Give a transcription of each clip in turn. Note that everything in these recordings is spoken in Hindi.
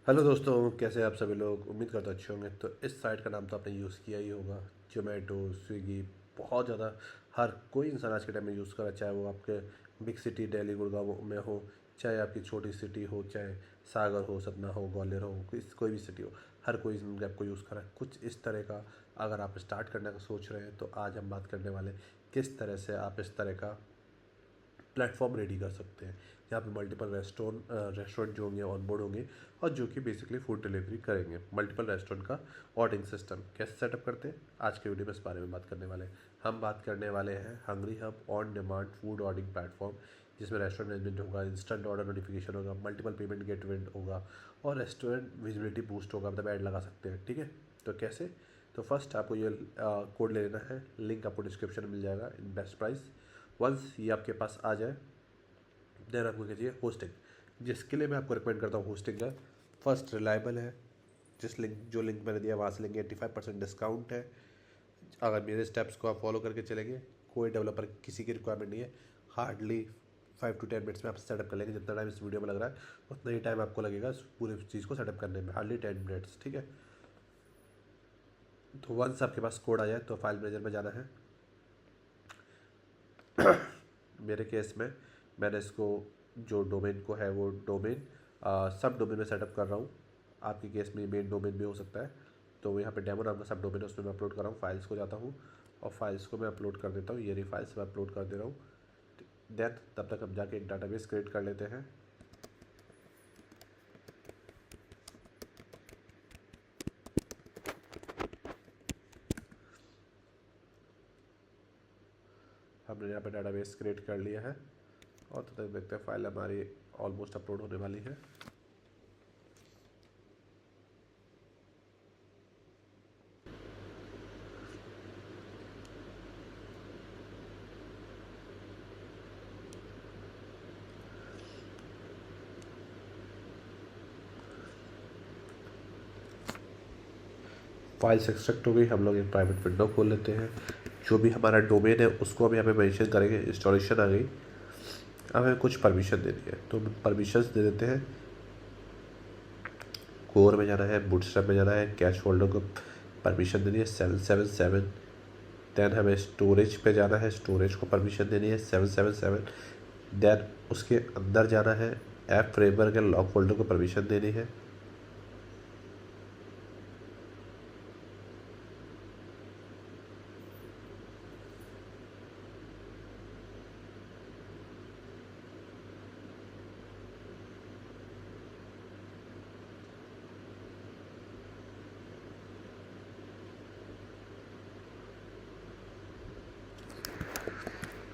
हेलो दोस्तों, कैसे हैं आप सभी लोग। उम्मीद करता अच्छे होंगे। तो इस साइट का नाम तो आपने यूज़ किया ही होगा, जोमेटो, स्विगी। बहुत ज़्यादा हर कोई इंसान आज के टाइम में यूज़ कर रहा है, चाहे वो आपके बिग सिटी दिल्ली गुड़गांव में हो, चाहे आपकी छोटी सिटी हो, चाहे सागर हो, सतना हो, ग्वालियर हो, कोई भी सिटी हो, हर कोई इस ऐप को यूज़ कर रहा है। कुछ इस तरह का अगर आप स्टार्ट करने का सोच रहे हैं तो आज हम बात करने वाले किस तरह से आप इस तरह का प्लेटफॉर्म रेडी कर सकते हैं। यहाँ पे मल्टीपल रेस्टोरेंट जो होंगे ऑनबोर्ड होंगे और जो कि बेसिकली फूड डिलीवरी करेंगे। मल्टीपल रेस्टोरेंट का ऑर्डरिंग सिस्टम कैसे सेटअप करते हैं, आज के वीडियो में इस बारे में बात करने वाले हैं। हम बात करने वाले हैं hungry hub on demand food ordering platform, जिसमें रेस्टोरेंट मैनेजमेंट होगा, इंस्टेंट ऑर्डर नोटिफिकेशन होगा, मल्टीपल पेमेंट गेटवे होगा और रेस्टोरेंट विजिबिलिटी बूस्ट होगा, मतलब ऐड लगा सकते हैं। ठीक है, तो कैसे? तो फर्स्ट आपको ये कोड ले लेना है, लिंक आपको डिस्क्रिप्शन में मिल जाएगा इन बेस्ट प्राइस। वंस ये आपके पास आ जाए देन आपको कीजिए होस्टिंग, जिसके लिए मैं आपको रिकमेंड करता हूँ होस्टिंग का। फर्स्ट रिलायबल है, जो लिंक मैंने दिया वहाँ से लेंगे 85% डिस्काउंट है। अगर मेरे स्टेप्स को आप फॉलो करके चलेंगे, कोई डेवलपर किसी की रिक्वायरमेंट नहीं है, हार्डली 5 to 10 मिनट्स में आप सेटअप कर लेंगे। जितना टाइम इस वीडियो में लग रहा है उतना ही टाइम आपको लगेगा इस पूरे चीज़ को सेटअप करने में, हार्डली 10 मिनट्स। ठीक है, तो वंस आपके पास कोड आ जाए तो फाइल मैनेजर में जाना है। मेरे केस में मैंने इसको जो डोमेन को है वो डोमेन सब डोमेन में सेटअप कर रहा हूँ। आपके केस में मेन डोमेन भी हो सकता है। तो यहाँ पे डेमो नाम का सब डोमेन है, उसमें मैं अपलोड कर रहा हूँ। फाइल्स को जाता हूँ और फाइल्स को मैं अपलोड कर देता हूँ। ये रही फाइल्स मैं अपलोड कर दे रहा हूँ। देन तब तक हम जाके एक डाटाबेस क्रिएट कर लेते हैं। हमने यहाँ पे डाटाबेस क्रिएट कर लिया है और तब तक देखते हैं फाइल हमारी ऑलमोस्ट अपलोड होने वाली है। फाइल्स एक्सट्रैक्ट हो गई। हम लोग एक प्राइवेट विंडो खोल लेते हैं। जो भी हमारा डोमेन है उसको हम यहाँ पे मेंशन करेंगे। इंस्टॉलेशन आ गई। अब हमें कुछ परमिशन देनी है तो परमिशंस दे देते हैं। कोर में जाना है, बूटस्ट्रैप में जाना है, कैश फोल्डर को परमिशन देनी है 777। देन हमें स्टोरेज पे जाना है, स्टोरेज को परमिशन देनी है 777। देन उसके अंदर जाना है, ऐप फ्रेमवर्क के लॉक फोल्डर को परमिशन देनी है।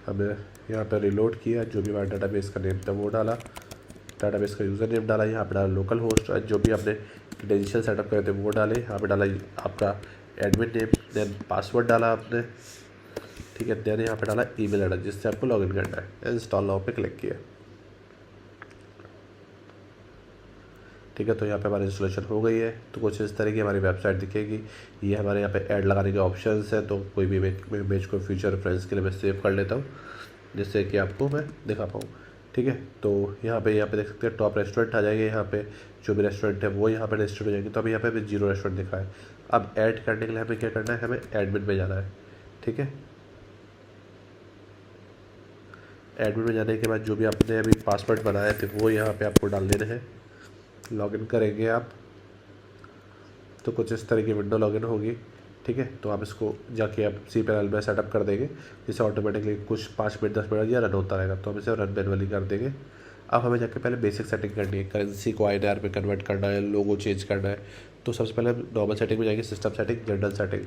हमने यहाँ पर रिलोड किया, जो भी हमारा डाटाबेस का नेम था वो डाला, डाटाबेस का यूज़र नेम डाला, यहाँ पे डाला लोकल होस्ट, जो भी आपने क्रेडेंशियल सेटअप करे थे वो डाले, यहाँ पे डाला आपका एडमिन नेम, देन पासवर्ड डाला आपने। ठीक है, देन यहाँ पे डाला ईमेल एड्रेस जिससे आपको लॉगिन करना है। इंस्टॉल नाउ पे क्लिक किया। ठीक है, तो यहाँ पे हमारी इंस्टॉलेशन हो गई है। तो कुछ इस तरह की हमारी वेबसाइट दिखेगी। ये हमारे यहाँ पे ऐड लगाने के ऑप्शंस हैं। तो कोई भी इमेज को फ्यूचर रेफरेंस के लिए मैं सेव कर लेता हूँ, जिससे कि आपको मैं दिखा पाऊँ। ठीक है, तो यहाँ पे देख सकते हैं टॉप रेस्टोरेंट आ जाएंगे। यहाँ पे जो भी रेस्टोरेंट है वो यहाँ पे रजिस्टर्ड हो जाएंगे। तो अभी यहाँ पे 0 रेस्टोरेंट दिख रहा है। अब ऐड करने के लिए हमें क्या करना है, हमें एडमिन में जाना है। ठीक है, एडमिन में जाने के बाद जो भी आपने अभी पासवर्ड बनाए थे वो यहाँ पे आपको डाल देने हैं। लॉगिन करेंगे आप तो कुछ इस तरह की विंडो लॉगिन होगी। ठीक है, तो आप इसको जाके आप सी पैनल में सेटअप कर देंगे, जिससे ऑटोमेटिकली कुछ 5 मिनट 10 मिनट या रन होता रहेगा। तो हम इसे रन मैनुअली कर देंगे। अब हमें जाके पहले बेसिक सेटिंग करनी है, करेंसी को INR में कन्वर्ट करना है, लोगो चेंज करना है। तो सबसे पहले हम नॉर्मल सेटिंग में जाएंगे, सिस्टम सेटिंग, जनरल सेटिंग।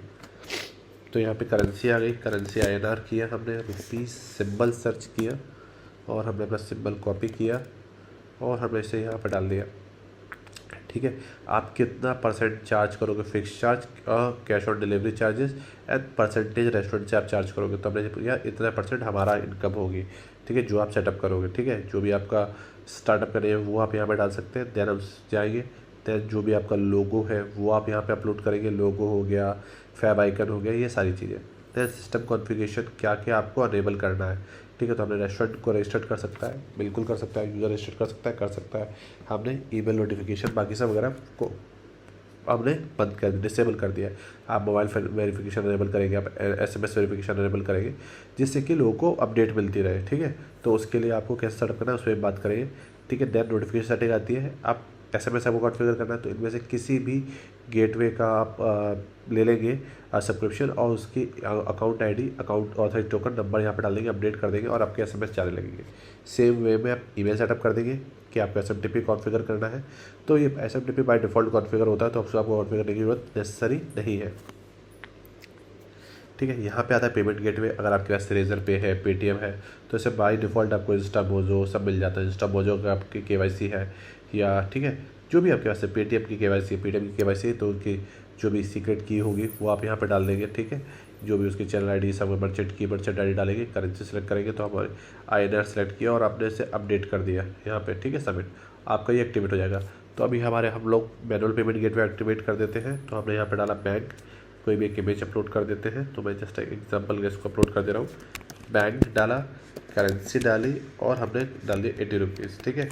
तो यहाँ पे करेंसी आ गई, करेंसी INR किया हमने, रुपीस सिंबल सर्च किया और हमने अपना सिंबल कॉपी किया और हमने इसे यहाँ पर डाल दिया। ठीक है, आप कितना परसेंट चार्ज करोगे, fix charge, cash on delivery charges and percentage restaurant से आप चार्ज करोगे। तो हमने किया इतना परसेंट हमारा इनकम होगी। ठीक है, जो आप सेटअप करोगे। ठीक है, जो भी आपका स्टार्टअप करेंगे वो आप यहाँ पे डाल सकते हैं। देन हम जाएंगे, देन जो भी आपका लोगो है वो आप यहाँ पे अपलोड करेंगे। लोगो हो गया, फैब आइकन हो गया, ये सारी चीज़ें। देन सिस्टम कॉन्फ़िगरेशन क्या क्या आपको अनेबल करना है, ठीक है। तो हमने रेस्टोरेंट को रजिस्टर कर सकता है, बिल्कुल कर सकता है, यूज़र रजिस्टर कर सकता है। हमने ईमेल नोटिफिकेशन बाकी सब वगैरह को हमने बंद कर डिसेबल कर दिया है। आप मोबाइल वेरिफिकेशन इनेबल करेंगे, आप SMS वेरिफिकेशन इनेबल करेंगे, जिससे कि लोगों को अपडेट मिलती रहे, ठीक है। तो उसके लिए आपको कैसे सेटअप करना है उसमें बात करेंगे, ठीक है। देन नोटिफिकेशन सेटिंग आती है, आप SMS आपको कॉन्फ़िगर करना है, तो इनमें से किसी भी गेटवे का आप ले लेंगे सब्सक्रिप्शन, और उसकी account ID, account authorize token number यहाँ पे डाल देंगे, अपडेट कर देंगे और आपके SMS जाने लगेंगे। सेम वे में आप ईमेल सेटअप कर देंगे कि आपको SMTP कॉन्फ़िगर करना है, तो ये SMTP बाय डिफ़ॉल्ट कॉन्फ़िगर होता है, तो आपको कॉन्फ़िगर करने की जरूरत नेसेसरी नहीं है, ठीक है। यहाँ पे आता है पेमेंट गेटवे। अगर आपके पास रेजर पे है, पेटीएम है, तो इसे बाय डिफ़ॉल्ट आपको इंस्टा मोजो सब मिल जाता है। इंस्टा मोजो का आपकी KYC है, या ठीक है जो भी आपके पास है, पेटीएम की KYC, पेटीएम की KYC, तो उनकी जो भी सीक्रेट की होगी वो आप यहाँ पे डाल देंगे, ठीक है। जो भी उसकी चैनल ID सब मर्चेंट की मर्चेंट ID डालेंगे, करेंसी सेलेक्ट करेंगे, तो हमारे INR सेलेक्ट किया और आपने इसे अपडेट कर दिया यहाँ पे, ठीक है, सबमिट, आपका ये एक्टिवेट हो जाएगा। तो अभी हम लोग मैनुअल पेमेंट गेटवे एक्टिवेट कर देते हैं। तो हमने यहाँ पे डाला बैंक, कोई भी एक इमेज अपलोड कर देते हैं, तो मैं जस्ट एग्जांपल के इसको अपलोड कर दे रहा हूँ। बैंक डाला, करेंसी डाली और हमने डाल दिया 80 रुपीज़, ठीक है।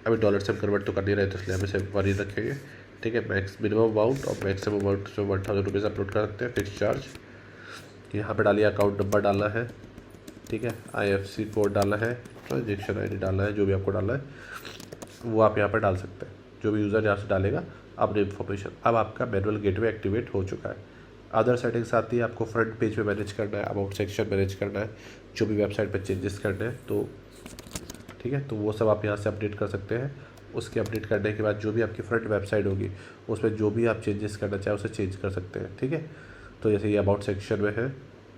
अभी डॉलर से हम कन्वर्ट तो कर नहीं रहे, तो इसलिए हम इसे वरी रखेंगे, ठीक है। मैक्स मिनिमम अमाउंट और मैक्सिमम अमाउंट से 1000 रुपीज़ अपलोड कर सकते हैं, फिक्स चार्ज। यहाँ पे डालिए, अकाउंट नंबर डालना है, ठीक है, IFSC कोड डालना है, ट्रांजेक्शन ID डालना है, जो भी आपको डालना है वो आप यहाँ पर डाल सकते हैं, जो भी यूज़र यहाँ से डालेगा अपनी इन्फॉर्मेशन। अब आपका मैनुअल गेटवे एक्टिवेट हो चुका है। अदर सेटिंग्स आती है, आपको फ्रंट पेज पे मैनेज करना है, अबाउट सेक्शन मैनेज करना है, जो भी वेबसाइट पे चेंजेस करने हैं, तो ठीक है, तो वो सब आप यहाँ से अपडेट कर सकते हैं। उसके अपडेट करने के बाद जो भी आपकी फ्रंट वेबसाइट होगी उसमें जो भी आप चेंजेस करना चाहें उसे चेंज कर सकते हैं, ठीक है। तो जैसे ये अबाउट सेक्शन में है,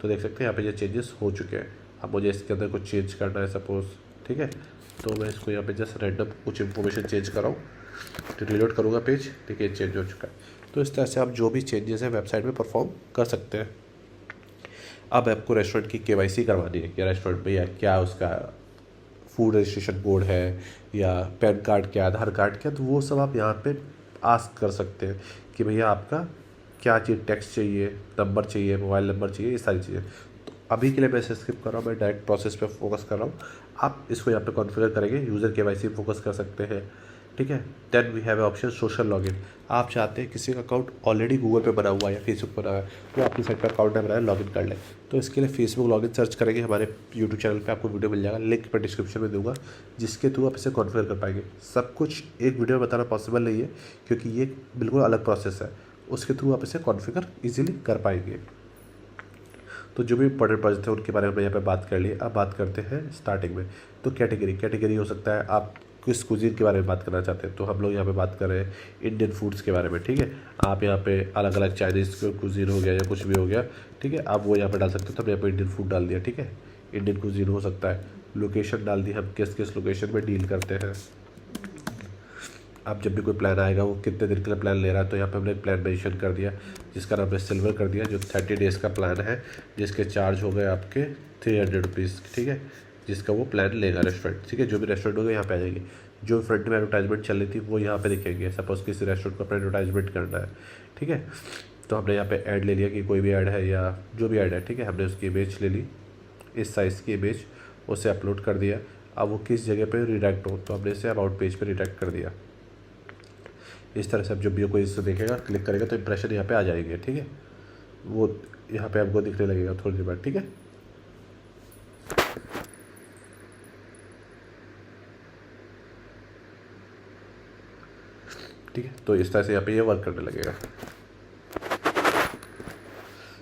तो देख सकते हैं यहाँ पे ये चेंजेस हो चुके हैं। अब मुझे इसके अंदर कुछ चेंज करना है सपोज़, ठीक है, तो मैं इसको यहाँ पे जस्ट रैंडम कुछ इन्फॉर्मेशन चेंज कर रहा हूँ, तो रिलोड करूँगा पेज, ठीक है, चेंज हो चुका है। तो इस तरह से आप जो भी चेंजेस हैं वेबसाइट में परफॉर्म कर सकते हैं। अब आपको रेस्टोरेंट की KYC करवानी है कि रेस्टोरेंट में या क्या उसका फूड रजिस्ट्रेशन बोर्ड है, या पैन कार्ड क्या, आधार कार्ड क्या, तो वो सब आप यहाँ पे आस्क कर सकते हैं कि भैया आपका क्या चीज़, टैक्स चाहिए, नंबर चाहिए, मोबाइल नंबर चाहिए, ये सारी चीज़ें। तो अभी के लिए मैं इसे स्किप कर रहा हूँ, मैं डायरेक्ट प्रोसेस पे फोकस कर रहा हूँ। आप इसको यहाँ पे कॉन्फ़िगर करेंगे, यूज़र KYC फोकस कर सकते हैं, ठीक है। Then we have option social login. आप चाहते हैं किसी का अकाउंट ऑलरेडी गूगल पे बना हुआ है या फेसबुक पर बना हुआ है, वो अपनी साइट पर अकाउंट बनाए लॉगिन कर ले, तो इसके लिए फेसबुक लॉगिन सर्च करेंगे, हमारे यूट्यूब चैनल पे आपको वीडियो मिल जाएगा, लिंक पर डिस्क्रिप्शन में दूंगा, जिसके थ्रू आप इसे कॉन्फ़िगर कर पाएंगे। सब कुछ एक वीडियो में बताना पॉसिबल नहीं है, क्योंकि ये बिल्कुल अलग प्रोसेस है, उसके थ्रू आप इसे कॉन्फ़िगर ईजिली कर पाएंगे। तो जो भी इंपॉर्टेंट प्रोजेक्ट है उनके बारे में यहाँ पे बात कर लिए। अब बात करते हैं स्टार्टिंग में। तो कैटेगरी हो सकता है आप किस कुजीन के बारे में बात करना चाहते हैं, तो हम लोग यहाँ पे बात कर रहे हैं इंडियन फूड्स के बारे में, ठीक है। आप यहाँ पे अलग अलग चाइनीज़ कुजीन हो गया या कुछ भी हो गया, ठीक है, आप वो यहाँ पे डाल सकते हो। तो हमने यहाँ पे इंडियन फूड डाल दिया, ठीक है। इंडियन कुजीन हो सकता है, लोकेशन डाल दी, हम किस किस लोकेशन में डील करते हैं। आप जब भी कोई प्लान आएगा वो कितने दिन के लिए प्लान ले रहा है, तो यहाँ पे हमने प्लान मेंशन कर दिया, जिसका नाम है सिल्वर कर दिया, जो 30 डेज़ का प्लान है, जिसके चार्ज हो गए आपके 300 रुपीज़, ठीक है, जिसका वो प्लान लेगा रेस्टोरेंट, ठीक है। जो भी रेस्टोरेंट होगा यहाँ पे आ जाएंगे। जो फ्रंट में एडवर्टाइजमेंट चल रही थी वो यहाँ पे दिखेंगे, सपोज़ किसी रेस्टोरेंट को अपना एडवर्टाइजमेंट करना है, ठीक है। तो हमने यहाँ पे ऐड ले लिया कि कोई भी ऐड है या जो भी ऐड है, ठीक है, हमने उसकी इमेज ले ली, इस साइज़ की इमेज, उसे अपलोड कर दिया। अब वो किस जगह पे रिडायरेक्ट हो, तो हमने इसे अबाउट पेज पे रिडायरेक्ट कर दिया। इस तरह से अब जब भी कोई इससे देखेगा, क्लिक करेगा, तो इंप्रेशन यहाँ पे आ जाएंगे, ठीक है। वो यहाँ पे आपको दिखने लगेगा थोड़ी देर बाद, ठीक है। ठीक है, तो इस तरह से यहाँ पे ये वर्क करने लगेगा,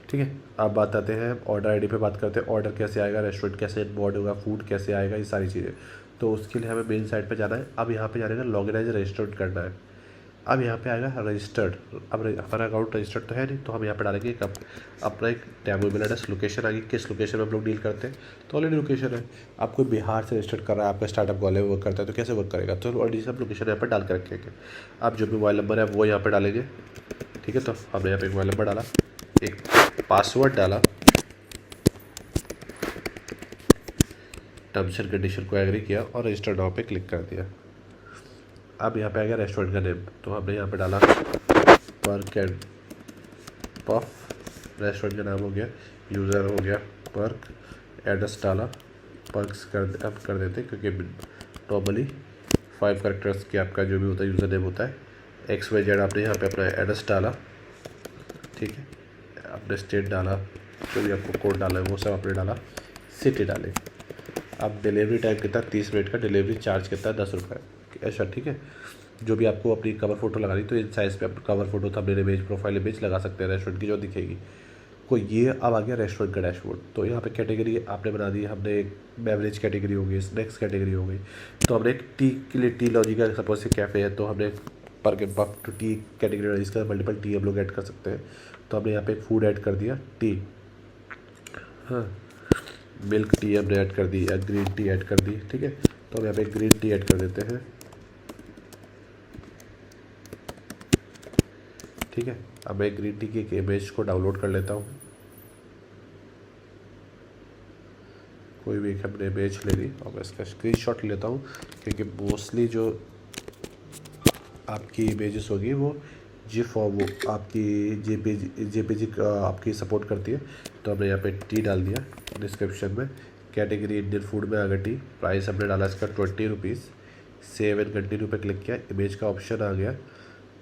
ठीक है। अब बात आते हैं ऑर्डर ID पे बात करते हैं। ऑर्डर कैसे आएगा, रेस्टोरेंट कैसे इनबॉर्ड होगा, फूड कैसे आएगा, ये सारी चीज़ें। तो उसके लिए हमें मेन साइट पे जाना है। अब यहाँ पे जाने का लॉगिन एज रजिस्टर्ड करना है। अब यहाँ पे आएगा रजिस्टर्ड। अब हमारा अकाउंट रजिस्टर्ड तो है नहीं, तो हम यहाँ पे डालेंगे एक अपना एक डेमो ईमेल एड्रेस, लोकेशन आएगी, किस लोकेशन में हम लोग डील करते हैं, तो ऑलरेडी लोकेशन है। आप कोई बिहार से रजिस्टर्ड कर रहा है, आपका स्टार्टअप ग्वालियर में वर्क करता है, तो कैसे वर्क करेगा, तो ऑलरेडी सब लोकेशन यहाँ पर डाल कर रखेंगे। आप जो भी मोबाइल नंबर है वो यहाँ पर डालेंगे, ठीक है। तो हमने यहाँ पे मोबाइल नंबर डाला, एक पासवर्ड डाला, टर्म्स एंड कंडीशन को एग्री किया और रजिस्टर नाउ पे क्लिक कर दिया। अब यहाँ पे आ गया रेस्टोरेंट का नेम, तो हमने यहाँ पे डाला पर्क एंड पफ, रेस्टोरेंट का नाम हो गया, यूज़र हो गया पर्क, एड्रेस डाला, पर्क्स कर देते हैं, क्योंकि नॉर्मली 5 कैरेक्टर्स की आपका जो भी होता है यूज़र नेम होता है। XYZ आपने यहाँ पे अपना एड्रेस डाला, ठीक है, आपने स्टेट डाला, जो भी आपको कोड डाला है वो सब आपने डाला, सिटी डाले। अब डिलीवरी टाइम कितना, 30 मिनट का, डिलीवरी चार्ज कितना है, 10 रुपये ऐसा, ठीक है। जो भी आपको अपनी कवर फ़ोटो लगानी तो इन साइज़ पे आप कवर फ़ोटो तो अपने इमेज प्रोफाइल इमेज लगा सकते हैं रेस्टोरेंट की जो दिखेगी को। ये अब आ गया रेस्टोरेंट का डैशबोर्ड। तो यहाँ पे कैटेगरी आपने बना दी, हमने एक बेवरेज कैटेगरी हो गई, स्नैक्स कैटेगरी हो गई। तो हमने एक टी के लिए टी लॉजी का सपोज से कैफ़े है, तो हमने पर पफ टू टी कैटेगरी, इसका मल्टीपल टी हम लोग ऐड कर सकते हैं। तो हमने यहाँ पे एक फूड ऐड कर दिया, टी, हाँ, मिल्क टी हमने ऐड कर दी, या ग्रीन टी ऐड कर दी, ठीक है। तो हम यहाँ पे ग्रीन टी ऐड कर देते हैं, ठीक है। अब मैं ग्रीन टी की एक इमेज को डाउनलोड कर लेता हूँ, कोई भी एक हमने इमेज ले ली और मैं इसका स्क्रीनशॉट लेता हूँ, क्योंकि मोस्टली जो आपकी इमेजेस होगी वो जिफ और वो आपकी जेपीजी आपकी सपोर्ट करती है। तो हमने यहाँ पे टी डाल दिया डिस्क्रिप्शन में, कैटेगरी इंडियन फूड में आ गया टी, प्राइस हमने डाला इसका 20 रुपीज़, सेव एंड कंटिन्यू पे क्लिक किया, इमेज का ऑप्शन आ गया।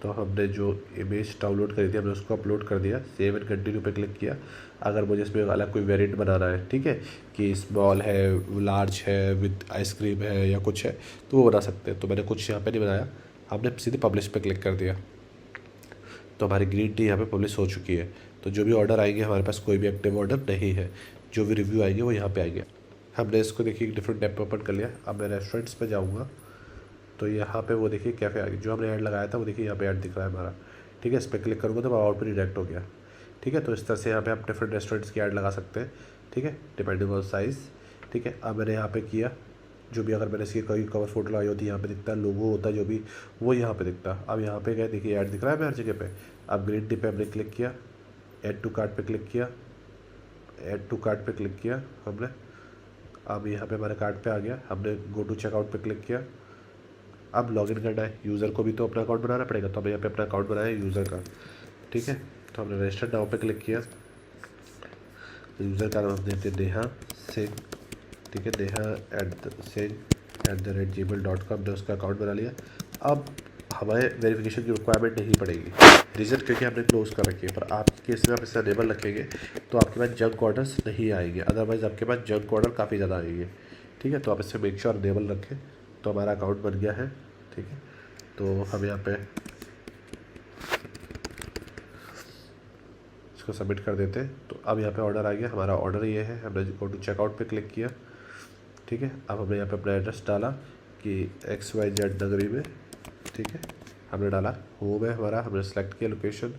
तो हमने जो इमेज डाउनलोड करी थी हमने उसको अपलोड कर दिया, सेव एंड कंटिन्यू पे क्लिक किया। अगर मुझे इसमें अलग कोई वेरिएंट बनाना है, ठीक है, कि स्मॉल है, लार्ज है, विद आइसक्रीम है या कुछ है, तो वो बना सकते हैं। तो मैंने कुछ यहाँ पे नहीं बनाया, हमने सीधे पब्लिश पे क्लिक कर दिया। तो हमारी ग्रीन टी यहाँ पे पब्लिश हो चुकी है। तो जो भी ऑर्डर आएंगे, हमारे पास कोई भी एक्टिव ऑर्डर नहीं है, जो भी रिव्यू आएंगे वो यहाँ पे आएंगे। हमने इसको देखिए डिफरेंट टैब पे ओपन कर लिया। अब मैं रेस्टोरेंट्स पे जाऊँगा, तो यहाँ पे वो देखिए कैफ़े आ गई, जो हमने ऐड लगाया था वो देखिए यहाँ पे ऐड दिख रहा है हमारा, ठीक है। इस पर क्लिक करूँगा तो और पर रिडायरेक्ट हो गया, ठीक है। तो इस तरह से यहाँ पे आप डिफरेंट रेस्टोरेंट्स की ऐड लगा सकते हैं, ठीक है, डिपेंडिंग ऑन साइज़, ठीक है। अब मैंने यहाँ पे किया, जो भी अगर मैंने इसकी कोई कवर फोटो लगाई होती है यहाँ पे दिखता है, लोगो होता है जो भी, वो यहाँ पे दिखता है। अब यहाँ पे गए, देखिए ऐड दिख रहा है हर जगह पे। अब ग्रीन टी पे हमने क्लिक किया, ऐड टू कार्ट पे क्लिक किया, ऐड टू कार्ट पे क्लिक किया हमने। अब यहाँ पे हमारे कार्ट पे आ गया, हमने गो टू चेकआउट पे क्लिक किया। अब लॉगिन करना है, यूज़र को भी तो अपना अकाउंट बनाना पड़ेगा, तो हमें यहाँ पे अपना अकाउंट बनाया है यूज़र का, ठीक है। तो हमने रजिस्टर नाउ पे क्लिक किया, तो यूज़र का नाम देते हैं नेहा सिंह, ठीक है, neha@gmail.com ने उसका अकाउंट बना लिया। अब हमारे वेरिफिकेशन की रिक्वायरमेंट नहीं पड़ेगी, रीज़न क्योंकि हमने क्लोज कर रखी है। पर आपके केस में आप इसे अनेबल रखेंगे तो आपके पास जंक ऑर्डर्स नहीं आएंगे, अदरवाइज़ आपके पास जंक ऑर्डर काफ़ी ज़्यादा आएंगे, ठीक है। तो आप इसे मेक श्योर अनेबल रखें। तो हमारा अकाउंट बन गया है, ठीक है। तो हम यहाँ पे इसको सबमिट कर देते हैं। तो अब यहाँ पे ऑर्डर आ गया, हमारा ऑर्डर ये है, हमने गो टू चेकआउट पे क्लिक किया, ठीक है। अब हमने यहाँ पे अपना एड्रेस डाला कि XYZ नगरी में, ठीक है, हमने डाला, होम है हमारा, हमने सेलेक्ट किया लोकेशन,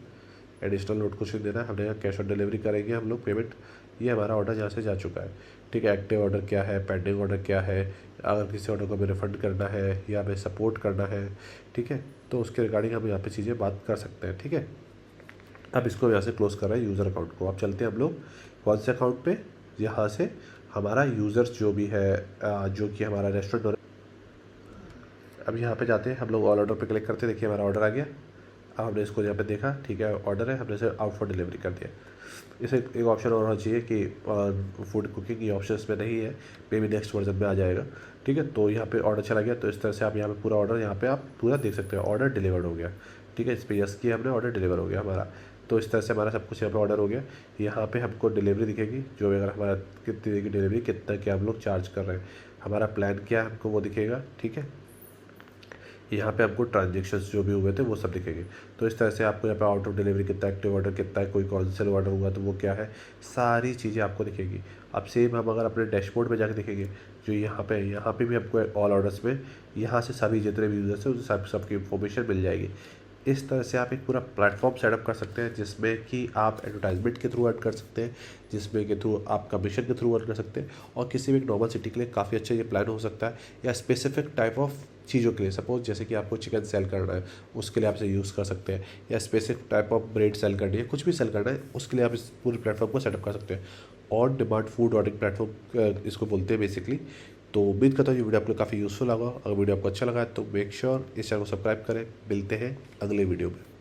एडिशनल नोट कुछ नहीं देना है, हमने यहाँ कैश ऑन डिलीवरी करेंगे हम लोग पेमेंट। ये हमारा ऑर्डर यहाँ से जा चुका है, ठीक है। एक्टिव ऑर्डर क्या है, पेंडिंग ऑर्डर क्या है, अगर किसी ऑर्डर को हमें रिफंड करना है या हमें सपोर्ट करना है, ठीक है, तो उसके रिगार्डिंग हम यहाँ पे चीज़ें बात कर सकते हैं, ठीक है। अब इसको यहाँ से क्लोज कर रहे हैं यूज़र अकाउंट को। अब चलते हैं हम लोग कौन से अकाउंट पे, यहाँ से हमारा यूज़र्स जो भी है, जो कि हमारा रेस्टोरेंट। अब यहाँ पे जाते हैं हम लोग, ऑल ऑर्डर पे क्लिक करते हैं, देखिए हमारा ऑर्डर आ गया। अब हमने इसको यहाँ पे देखा, ठीक है, ऑर्डर है, हमने इसे आउट फॉर डिलीवरी कर दिया। इसे एक ऑप्शन और होना चाहिए कि फूड कुकिंग, ये ऑप्शन इसमें नहीं है, मे बी नेक्स्ट वर्जन में आ जाएगा, ठीक है। तो यहाँ पे ऑर्डर चला गया। तो इस तरह से आप यहाँ पे पूरा ऑर्डर यहाँ पे आप पूरा देख सकते हैं, ऑर्डर डिलीवर्ड हो गया, ठीक है। इस पर यस किया हमने, ऑर्डर डिलीवर हो गया हमारा। तो इस तरह से हमारा सब कुछ यहाँ पे ऑर्डर हो गया। यहाँ पे हमको डिलीवरी दिखेगी, जो अगर हमारा कितनी देगी डिलीवरी, कितना क्या हम लोग चार्ज कर रहे हैं, हमारा प्लान क्या है, हमको वो दिखेगा, ठीक है। यहाँ पे आपको ट्रांजेक्शन्स जो भी हुए थे वो सब दिखेंगे। तो इस तरह से आपको यहाँ पे आउट ऑफ डिलीवरी कितना, एक्टिव ऑर्डर कितना है, कोई कॉन्सल ऑर्डर हुआ तो वो क्या है, सारी चीज़ें आपको दिखेगी। अब सेम हम अगर अपने डैशबोर्ड में जाकर देखेंगे, जो यहाँ पे भी आपको ऑल ऑर्डर्स में यहाँ से सभी जितने भी यूज़र्स हैं उन सबकी इन्फॉर्मेशन मिल जाएगी। इस तरह से आप एक पूरा प्लेटफॉर्म सेटअप कर सकते हैं, जिसमें कि आप एडवर्टाइजमेंट के थ्रू अर्न कर सकते हैं, जिसमें के थ्रू आप कमीशन के थ्रू अर्न कर सकते हैं। और किसी भी एक नॉर्मल सिटी के लिए काफ़ी अच्छा ये प्लान हो सकता है, या स्पेसिफिक टाइप ऑफ चीज़ों के लिए, सपोज जैसे कि आपको चिकन सेल करना है उसके लिए आप इसे यूज़ कर सकते हैं, या specific type of bread sell करनी है, कुछ भी सेल करना है उसके लिए आप इस पूरे प्लेटफॉर्म को सेटअप कर सकते हैं। On demand food ordering platform इसको बोलते हैं बेसिकली। तो उम्मीद करता हूँ ये वीडियो आपको काफ़ी यूज़फुल लगा। अगर वीडियो आपको अच्छा लगा तो मेक श्योर इस चैनल को सब्सक्राइब करें। मिलते हैं अगले वीडियो में।